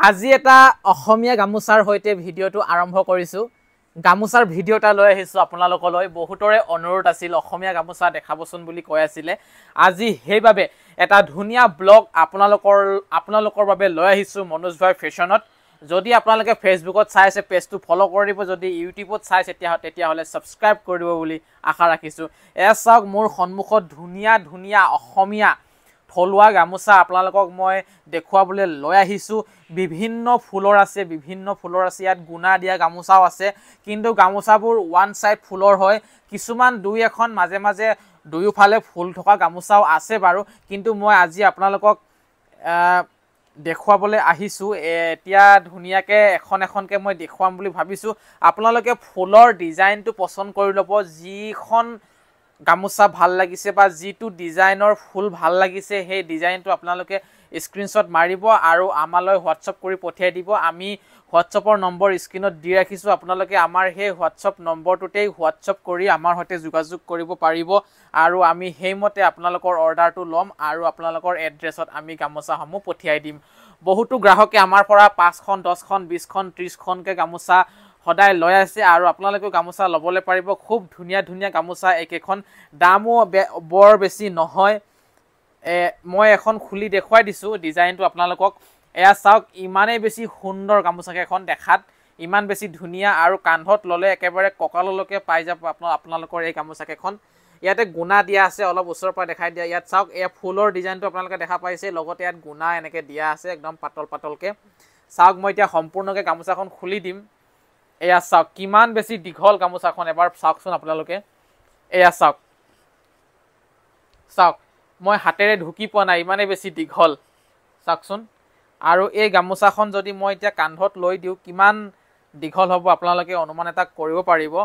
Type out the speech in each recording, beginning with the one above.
আজি এটা অসমীয়া গামোচাৰ হৈতে ভিডিওটো আৰম্ভ কৰিছো গামোচাৰ ভিডিওটা লৈ আহিছো আপোনালোকলৈ বহুতৰে অনুৰোধ আছিল অসমীয়া গামোচা দেখাবচোন বুলি কৈ আছিল আজি হেইভাবে এটা ধুনিয়া ব্লগ আপোনালোকৰ বাবে লৈ আহিছো মনোজ ভাই ফেশনত যদি আপোনালোকে ফেসবুকত চাই আছে পেজটো ফলো কৰি দিব যদি ইউটিউবত চাই তেতিয়া হলে সাবস্ক্ৰাইব কৰি দিব বুলি আশা ৰাখিছো এছক মোৰ সন্মুখত ধুনিয়া অসমীয়া থলুৱা গামোচা আপোনালোকক মই দেখুৱাবলৈ লৈ আহিছো বিভিন্ন ফুলৰ আছে ইয়াত গুণা দিয়া গামোচাও আছে কিন্তু গামোচাবোৰ ওৱান সাইড ফুলৰ হয় কিছুমান দুই এখন মাজে দুয়োফালে ফুল থকা গামোচাও আছে বাৰু কিন্তু মই আজি আপোনালোকক দেখুৱাবলৈ আহিছো এতিয়া ধুনিয়াকে এখনকে মই দেখুৱাম বুলি ভাবিছো আপোনালোকে ফুলৰ ডিজাইনটো পছন্দ কৰি ল'ব যিখন গামোচা ভাল লাগিছে বা যিটো ডিজাইনৰ ফুল ভাল লাগিছে সেই ডিজাইনটো আপোনালোকে স্ক্ৰিনশ্বট মাৰিব আৰু আমালৈ হোৱাটছআপ কৰি পঠিয়াই দিব আমি হোৱাটছআপৰ নম্বৰ স্ক্ৰিনত দি ৰাখিছো আপোনালোকে আমাৰ সেই হোৱাটছআপ নম্বৰটোতেই হোৱাটছআপ কৰি আমাৰ সৈতে যোগাযোগ কৰিব পাৰিব আৰু আমি হেইমতে আপোনালোকৰ অৰ্ডাৰটো ল'ম আৰু আপোনালোকৰ এড্ৰেছত আমি গামোচাসমূহ পঠিয়াই দিম বহুতো গ্ৰাহকে আমাৰ পৰা 5খন 10খন 20খন 30খনকে গামোচা সদায় লৈ আছে আৰু আপোনালোকে গামোচা ল'বলৈ পাৰিব খুব ধুনিয়া গামোচা একেখন দামো বৰ বেছি নহয় মই এখন খুলি দেখুৱাই দিছো ডিজাইনটো আপোনালোকক এয়া চাওক ইমানেই বেছি সুন্দৰ গামোচা এখন দেখাত ইমান বেছি ধুনিয়া আৰু কান্ধত ললে একেবাৰে কঁকাললৈকে পাই যাব আপোনালোকৰ এই গামোচা এখন ইয়াতে গুণা দিয়া আছে অলপ ওচৰৰ পৰা দেখাই দিয়া ইয়াত চাওক এই ফুলৰ ডিজাইনটো আপোনালোকে দেখা পাইছে লগতে ইয়াত গুণা এনেকে দিয়া আছে একদম পাতলকে চাওক মই এতিয়া সম্পূৰ্ণকে গামোচাখন খুলি দিম এয়া চাওক কিমান বেছি দীঘল গামোচাখন এবাৰ চাওকচোন আপোনালোকে এয়া চাওক মই হাতেৰে ঢুকি পোৱা নাই ইমানে বেছি দীঘল চাওকচোন আৰু এই গামোচাখন যদি মই এতিয়া কান্ধত লৈ দিও কিমান দীঘল হ'ব আপোনালোকে অনুমান এটা কৰিব পাৰিব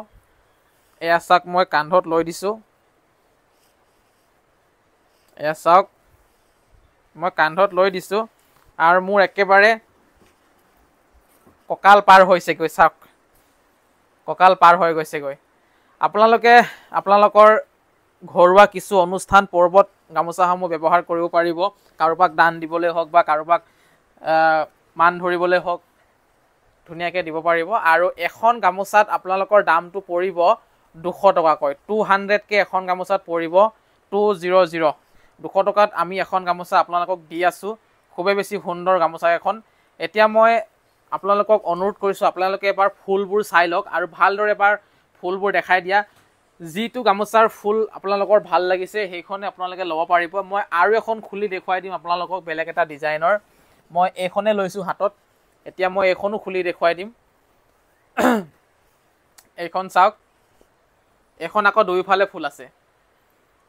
এয়া চাওক মই কান্ধত লৈ দিছো এয়া চাওক মই কান্ধত লৈ দিছো আৰু মোৰ একেবাৰে কঁকাল পাৰ হৈছে গৈ চাওক কঁকাল পাৰ হৈ গৈছে গৈ আপোনালোকৰ ঘৰুৱা কিছু অনুষ্ঠান পৰ্বত গামোচাসমূহ ব্যৱহাৰ কৰিব পাৰিব কাৰোবাক দান দিবলৈ হওক বা কাৰোবাক মান ধৰিবলৈ হওক ধুনিয়াকে দিব পাৰিব আৰু এখন গামোচাত আপোনালোকৰ দামটো পৰিব 200 টকাকৈ 200 কে এখন গামোচাত পৰিব 200 200 টকাত আমি এখন গামোচা আপোনালোকক দি আছো খুবেই বেছি সুন্দৰ গামোচা এখন এতিয়া মই আপোনালোকক অনুৰোধ কৰিছো আপোনালোকে এবাৰ ফুলবোৰ চাই লওক আৰু ভালদৰে এবাৰ ফুলবোৰ দেখাই দিয়া যিটো গামোচাৰ ফুল আপোনালোকৰ ভাল লাগিছে সেইখনে আপোনালোকে ল'ব পাৰিব মই আৰু এখন খুলি দেখুৱাই দিম আপোনালোকক বেলেগ এটা ডিজাইনৰ মই এইখনে লৈছো হাতত এতিয়া মই এইখনো খুলি দেখুৱাই দিম এইখন চাওক এখন আকৌ দুইফালে ফুল আছে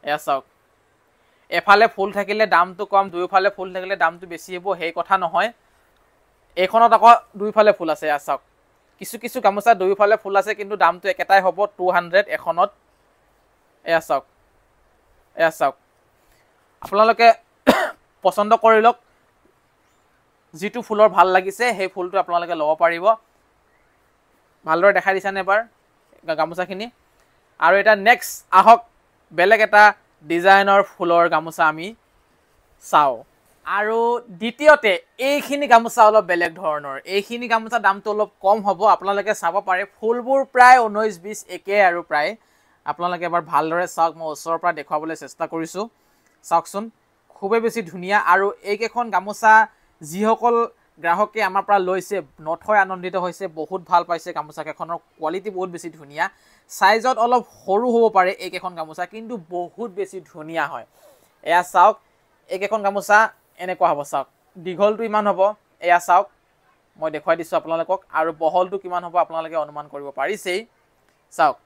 এয়া চাওক এফালে ফুল থাকিলে দামটো কম দুইফালে ফুল থাকিলে দামটো বেছি হ'ব সেই কথা নহয় এইখনত আকৌ দুইফালে ফুল আছে এয়া চাওক কিছু গামোচা দুইফালে ফুল আছে কিন্তু দামটো একেটাই হ'ব 200 এখনত এয়া চাওক আপোনালোকে পছন্দ কৰি লওক যিটো ফুলৰ ভাল লাগিছে সেই ফুলটো আপোনালোকে ল'ব পাৰিব ভালদৰে দেখাই দিছানে এবাৰ গামোচাখিনি আৰু এটা নেক্সট আহক বেলেগ এটা ডিজাইনৰ ফুলৰ গামোচা আমি চাও আৰু দ্বিতীয়তে এইখিনি গামোচা অলপ বেলেগ ধৰণৰ এইখিনি গামোচা দামটো অলপ কম হ'ব আপোনালোকে চাব পাৰে ফুলবোৰ প্ৰায় 19-20 একে আৰু প্ৰায় আপোনালোকে এবাৰ ভালদৰে চাওক মই ওচৰৰ পৰা দেখুৱাবলৈ চেষ্টা কৰিছো চাওকচোন খুবেই বেছি ধুনিয়া আৰু এইকেখন গামোচা যিসকল গ্ৰাহকে আমাৰ পৰা লৈছে নথৈ আনন্দিত হৈছে বহুত ভাল পাইছে গামোচা কেখনৰ কোৱালিটি বহুত বেছি ধুনিয়া সাইজত অলপ সৰু হ'ব পাৰে এইকেখন গামোচা কিন্তু বহুত বেছি ধুনিয়া হয় এয়া চাওক এইকেখন গামোচা এনেকুৱা হ'ব চাওক দীঘলটো ইমান হ'ব এয়া চাওক মই দেখুৱাই দিছো আপোনালোকক আৰু বহলটো কিমান হ'ব আপোনালোকে অনুমান কৰিব পাৰিছেই চাওক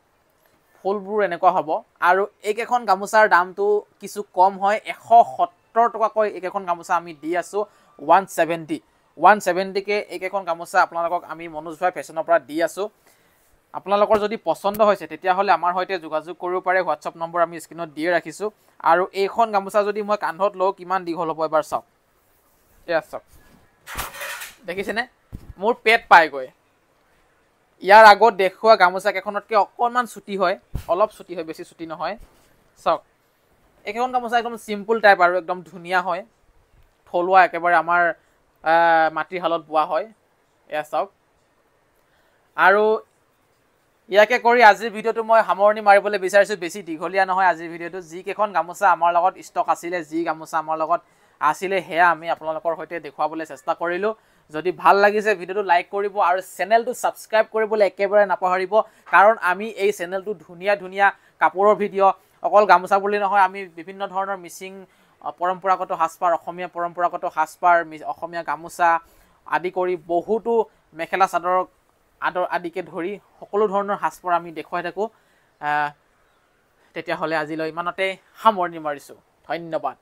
ফুলবোৰ এনেকুৱা হ'ব আৰু এইকেখন গামোচাৰ দামটো কিছু কম হয় 170 টকাকৈ এইকেখন গামোচা আমি দি আছো 170 কে এইকেখন গামোচা আপোনালোকক আমি মনোজ ভাই ফেশনৰ পৰা দি আছো আপোনালোকৰ যদি পছন্দ হৈছে তেতিয়া হলে আমাৰ সৈতে যোগাযোগ কৰিব পাৰে হোৱাটছআপ নম্বৰ আমি স্ক্ৰিনত দি ৰাখিছো আৰু এইখন গামোচা যদি মই কান্ধত লও কিমান দীঘল হ'ব এবাৰ চাওক এয়া চাওক দেখিছেনে মোৰ পেট পাই গৈ ইয়াৰ আগত দেখুৱা গামোচা কেখনতকৈ অকণমান ছুটি হয় অলপ ছুটি হয় বেছি ছুটি নহয় চাওক এইখন গামোচা একদম সিম্পল টাইপ আৰু একদম ধুনিয়া হয় থলুৱা একেবাৰে আমাৰ মাটিৰ শালত বোৱা হয়। এয়া চাওক। আৰু ইয়াকে কৰি আজিৰ ভিডিঅ'টো মই সামৰণি মাৰিবলৈ বিচাৰিছোঁ। বেছি দীঘলীয়া নহয় আজিৰ ভিডিঅ'টো। যিকেইখন গামোচা আমাৰ লগত ষ্টক আছিলে, যি গামোচা আমাৰ লগত আছিলে, সেয়া আমি আপোনালোকৰ সৈতে দেখুৱাবলৈ চেষ্টা কৰিলোঁ। যদি ভাল লাগিছে ভিডিঅ'টো লাইক কৰিব আৰু চেনেলটো ছাবস্ক্ৰাইব কৰিবলৈ একেবাৰে নাপাহৰিব। কাৰণ আমি এই চেনেলটো ধুনীয়া ধুনীয়া কাপোৰৰ ভিডিঅ', অকল গামোচা বুলি নহয়, আমি বিভিন্ন ধৰণৰ মিচিং পৰম্পৰাগত সাজপাৰ, অসমীয়া পৰম্পৰাগত সাজপাৰ, অসমীয়া গামোচা আদি কৰি বহুতো মেখেলা চাদৰ আদিকে ধৰি সকলো ধৰণৰ সাজপাৰ আমি দেখুৱাই থাকোঁ। তেতিয়াহ'লে আজিলৈ ইমানতে সামৰণি মাৰিছোঁ। ধন্যবাদ।